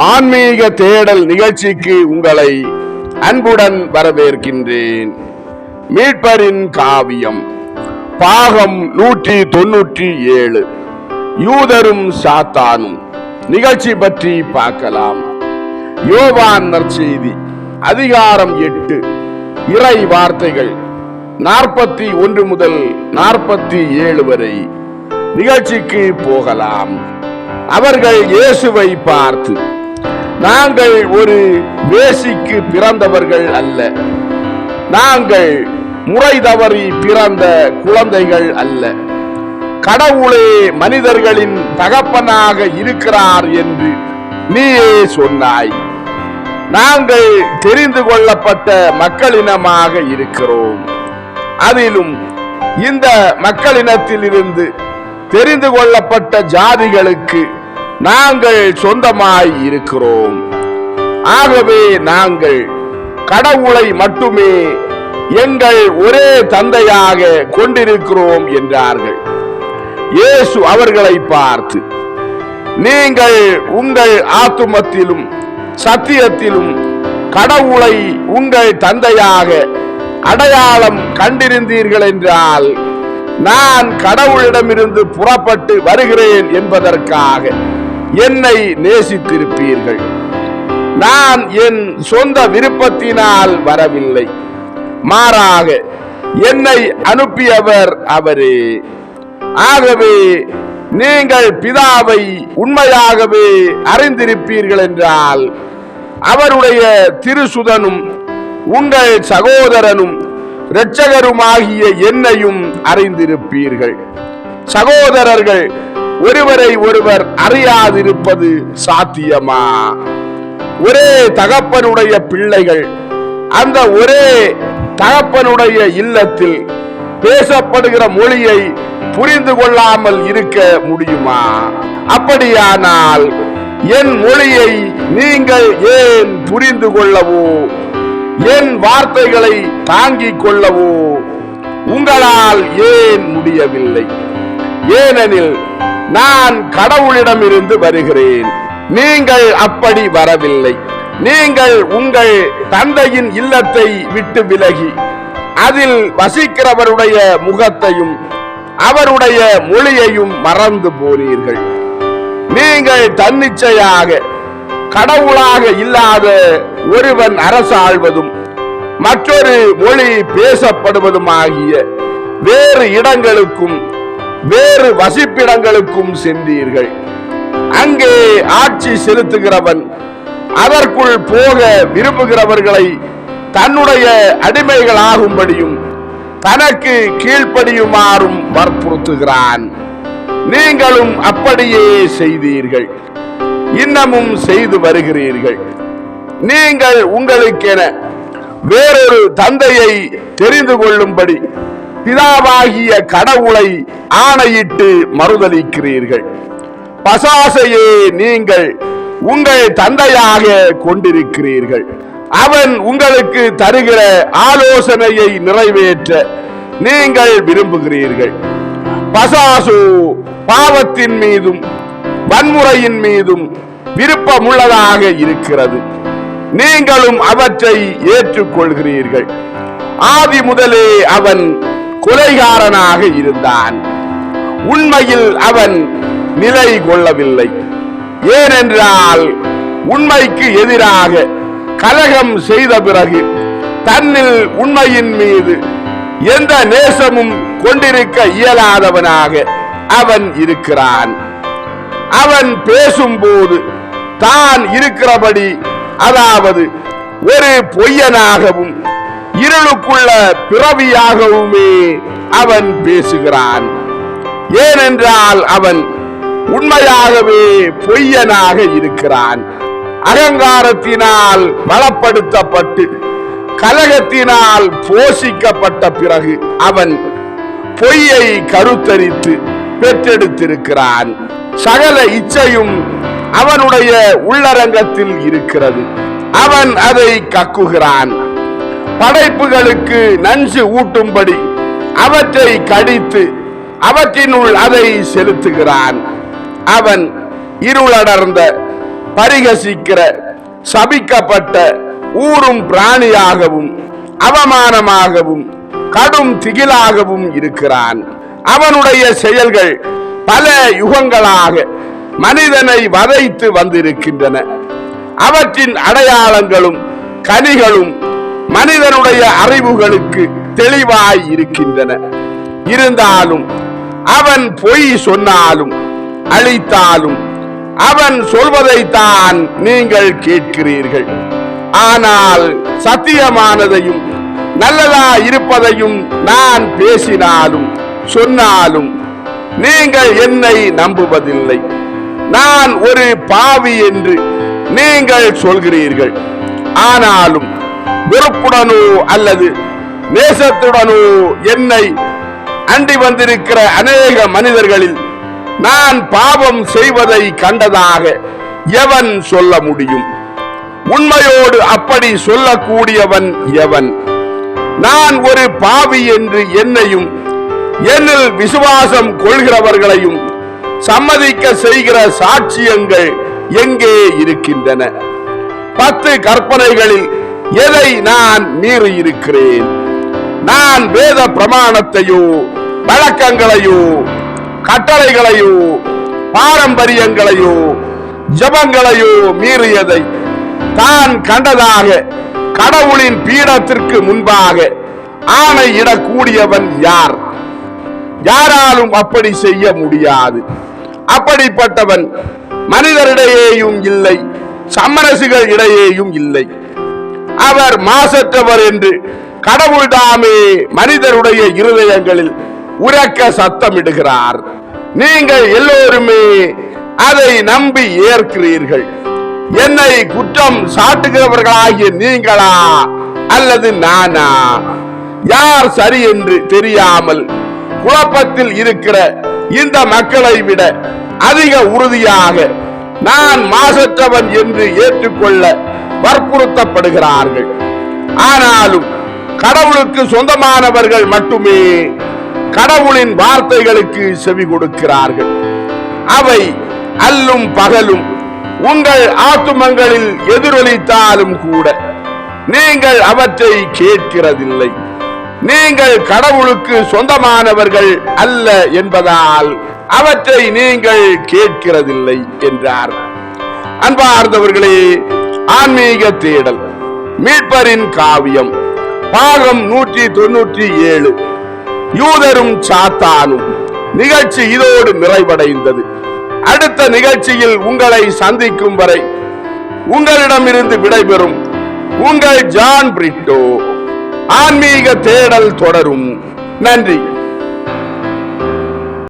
ஆன்மீக தேடல் நிகழ்ச்சிக்கு உங்களை அன்புடன் வரவேற்கின்றேன். மீட்பரின் காவியம் பாகம் 197 யூதரும் சாத்தானும் நிகழ்ச்சி பற்றி பார்க்கலாம். யோவான் நற்செய்தி அதிகாரம் 8 இறை வார்த்தைகள் 41 முதல் 47 வரை. நிகழ்ச்சிக்கு போகலாம். அவர்கள் இயேசுவை பார்த்து, நாங்கள் ஒரு வேசிக்கு பிறந்தவர்கள் அல்ல, நாங்கள் முறை தவறி பிறந்த குழந்தைகள் அல்ல, கடவுளே மனிதர்களின் தகப்பனாக இருக்கிறார் என்று நீயே சொன்னாய். நாங்கள் தெரிந்து கொள்ளப்பட்ட மக்களினமாக இருக்கிறோம். அதிலும் இந்த மக்களினத்திலிருந்து தெரிந்து கொள்ளப்பட்ட ஜாதிகளுக்கு நாங்கள் சொந்தமாய் இருக்கிறோம். ஆகவே நாங்கள் கடவுளை மட்டுமே எங்கள் ஒரே தந்தையாக கொண்டிருக்கிறோம் என்றார்கள். இயேசு அவர்களை பார்த்து, நீங்கள் உங்கள் ஆத்துமத்திலும் சத்தியத்திலும் கடவுளை உங்கள் தந்தையாக அடையாளம் கண்டிருந்தீர்கள் என்றால், நான் கடவுளிடமிருந்து புறப்பட்டு வருகிறேன் என்பதற்காக என்னை நேசித்திருப்பீர்கள். நான் என் சொந்த விருப்பத்தினால் வரவில்லை, மாறாக என்னை அனுப்பியவர் அவரே. ஆகவே நீங்கள் பிதாவை உண்மையாகவே அறிந்திருப்பீர்கள் என்றால், அவருடைய திருசுதனும் உங்கள் சகோதரனும் இரட்சகருமாகிய என்னையும் அறிந்திருப்பீர்கள். சகோதரர்கள் ஒருவரை ஒருவர் அறியாதிருப்பது சாத்தியமா? ஒரே தகப்பனுடைய பிள்ளைகள் அந்த ஒரே தகப்பனுடைய இல்லத்தில் பேசப்படுகிற மொழியை புரிந்து கொள்ளாமல் இருக்க முடியுமா? அப்படியானால் என் மொழியை நீங்கள் ஏன் புரிந்து கொள்ளவோ, என் வார்த்தைகளை தாங்கிக் கொள்ளவோ உங்களால் ஏன் முடியவில்லை? ஏனெனில் நான் கடவுளிடமிருந்து வருகிறேன், நீங்கள் அப்படி வரவில்லை. நீங்கள் உங்கள் தந்தையின் இல்லத்தை விட்டு விலகி அதில் வசிக்கிறவருடைய முகத்தையும் அவருடைய மொழியையும் மறந்து போனீர்கள். நீங்கள் தன்னிச்சையாக கடவுளாக இல்லாத ஒருவன் அரசாள்வதும் மற்றொரு மொழி பேசப்படுவதுமாகிய வேறு இடங்களுக்கும் வேறு வசிப்பிடங்களுக்கும் சென்றீர்கள். அங்கே ஆட்சி செலுத்துகிறவன் அதற்குள் போக விரும்புகிறவர்களை தன்னுடைய அடிமைகளாகும்படியும் தனக்கு கீழ்ப்படியுமாறும் வற்புறுத்துகிறான். நீங்களும் அப்படியே செய்தீர்கள், இன்னமும் செய்து வருகிறீர்கள். நீங்கள் உங்களுக்கென வேறொரு தந்தையை தெரிந்து கொள்ளும்படி பிதாவாகிய கடவுளை ஆணையிட்டு மறுதலிக்கிறீர்கள். பசாசையே நீங்கள் உங்கள் தந்தையாக கொண்டிருக்கிறீர்கள். அவன் உங்களுக்கு தருகிற ஆலோசனையை நிறைவேற்ற நீங்கள் விரும்புகிறீர்கள். பசாசு பாவத்தின் மீதும் வன்முறையின் மீதும் விருப்பமுள்ளதாக இருக்கிறது. நீங்களும் அவற்றை ஏற்றுக்கொள்கிறீர்கள். ஆதி முதலே அவன் கொலைகாரனாக இருந்தான். உண்மையில் அவன் நிலை கொள்ளவில்லை. ஏனென்றால் உண்மைக்கு எதிராக கலகம் செய்த பிறகு தன்னில் உண்மையின் மீது எந்த நேசமும் கொண்டிருக்க இயலாதவனாக அவன் இருக்கிறான். அவன் பேசும்போது தான் இருக்கிறபடி, அதாவது ஒரு பொய்யனாகவும் இருளுக்குள்ள பிறவியாகவுமே அவன் பேசுகிறான். ஏனென்றால் அவன் உண்மையாகவே பொய்யனாக இருக்கிறான். அகங்காரத்தினால் பலப்படுத்தப்பட்டு கலகத்தினால் போஷிக்கப்பட்ட பிறகு அவன் பொய்யை கருத்தரித்து பெற்றெடுத்திருக்கிறான். சகல இச்சையும் அவனுடைய உள்ளரங்கத்தில் இருக்கிறது. அவன் அதை கக்குகிறான். படைப்புகளுக்கு நஞ்சு ஊட்டும்படி அவற்றை கடித்து அவற்றினுள் அதை செலுத்துகிறான். அவன் இருளடர்ந்த பரிகசிக்கிற சபிக்கப்பட்ட ஊரும் பிராணியாகவும் அவமானமாகவும் கடும் திகிலாகவும் இருக்கிறான். அவனுடைய செயல்கள் பல யுகங்களாக மனிதனை வதைத்து வந்திருக்கின்றன. அவற்றின் அடையாளங்களும் கனிகளும் மனிதனுடைய அறிவுகளுக்கு தெளிவாய் இருக்கின்றன. இருந்தாலும் அவன் பொய் சொன்னாலும் அழித்தாலும் அவன் சொல்வதைத்தான் நீங்கள் கேட்கிறீர்கள். ஆனால் சத்தியமானதையும் நல்லதா இருப்பதையும் நான் பேசினாலும் சொன்னாலும் நீங்கள் என்னை நம்புவதில்லை. நான் ஒரு பாவி என்று நீங்கள் சொல்கிறீர்கள். ஆனாலும் வெறுப்புடனோ அல்லது நேசத்துடனோ என்னை அண்டி வந்திருக்கிற அநேக மனிதர்களில் நான் பாவம் செய்வதை கண்டதாக எவன் சொல்ல முடியும்? உண்மையோடு அப்படி சொல்லக்கூடியவன் எவன்? நான் ஒரு பாவி என்று என்னையும் என்னில் விசுவாசம் கொள்கிறவர்களையும் சம்மதிக்க செய்கிற சாட்சியங்கள் எங்கே இருக்கின்றன? 10 கற்பனைகளில் எதை நான் மீறி இருக்கிறேன்? நான் வேத பிரமாணத்தையோ வழக்கங்களையோ கட்டளைகளையோ பாரம்பரியங்களையோ ஜபங்களையோ மீறியதை தான் கண்டதாக கடவுளின் பீடத்திற்கு முன்பாக ஆணையிடக்கூடியவன் யார்? யாராலும் அப்படி செய்ய முடியாது. அப்படிப்பட்டவன் மனிதரிடையேயும் இல்லை, சம்மரசுகள் இடையேயும் இல்லை. அவர் மாசற்றவர் என்று கடவுள்தாமே மனிதருடைய இருதயங்களில் உரக்க சத்தமிடுகிறார். நீங்கள் எல்லோருமே அதை நம்பி ஏற்கிறீர்கள். என்னை குற்றம் சாட்டுகிறவர்களாகிய நீங்களா அல்லது நானா? யார் சரி என்று தெரியாமல் குழப்பத்தில் இருக்கிற இந்த மக்களை விட அதிக உறுதியாக நான் மாசற்றவன் என்று ஏற்றுக்கொள்ள வற்புறுத்தப்படுகிறார்கள். ஆனாலும் கடவுளுக்கு சொந்தமானவர்கள் மட்டுமே கடவுளின் வார்த்தைகளுக்கு செவி கொடுக்கிறார்கள். அவை அல்லும் பகலும் உங்கள் ஆத்துமங்களில் எதிரொலித்தாலும் கூட நீங்கள் அவற்றை கேட்கிறதில்லை. நீங்கள் கடவுளுக்கு சொந்தமானவர்கள் அல்ல என்பதால் அவற்றை நீங்கள் கேட்கிறதில்லை என்றார். அன்பார்ந்தவர்களே, ஆன்மீக தேடல் மீட்பரின் காவியம் பாகம் 197 யூதரும் சாத்தானும் நிகழ்ச்சி இதோடு நிறைவடைந்தது. அடுத்த நிகழ்ச்சியில் உங்களை சந்திக்கும் வரை உங்களிடமிருந்து விடைபெறும் உங்கள் ஜான் பிரிட்டோ. ஆன்மீக தேடல் தொடரும். நன்றி.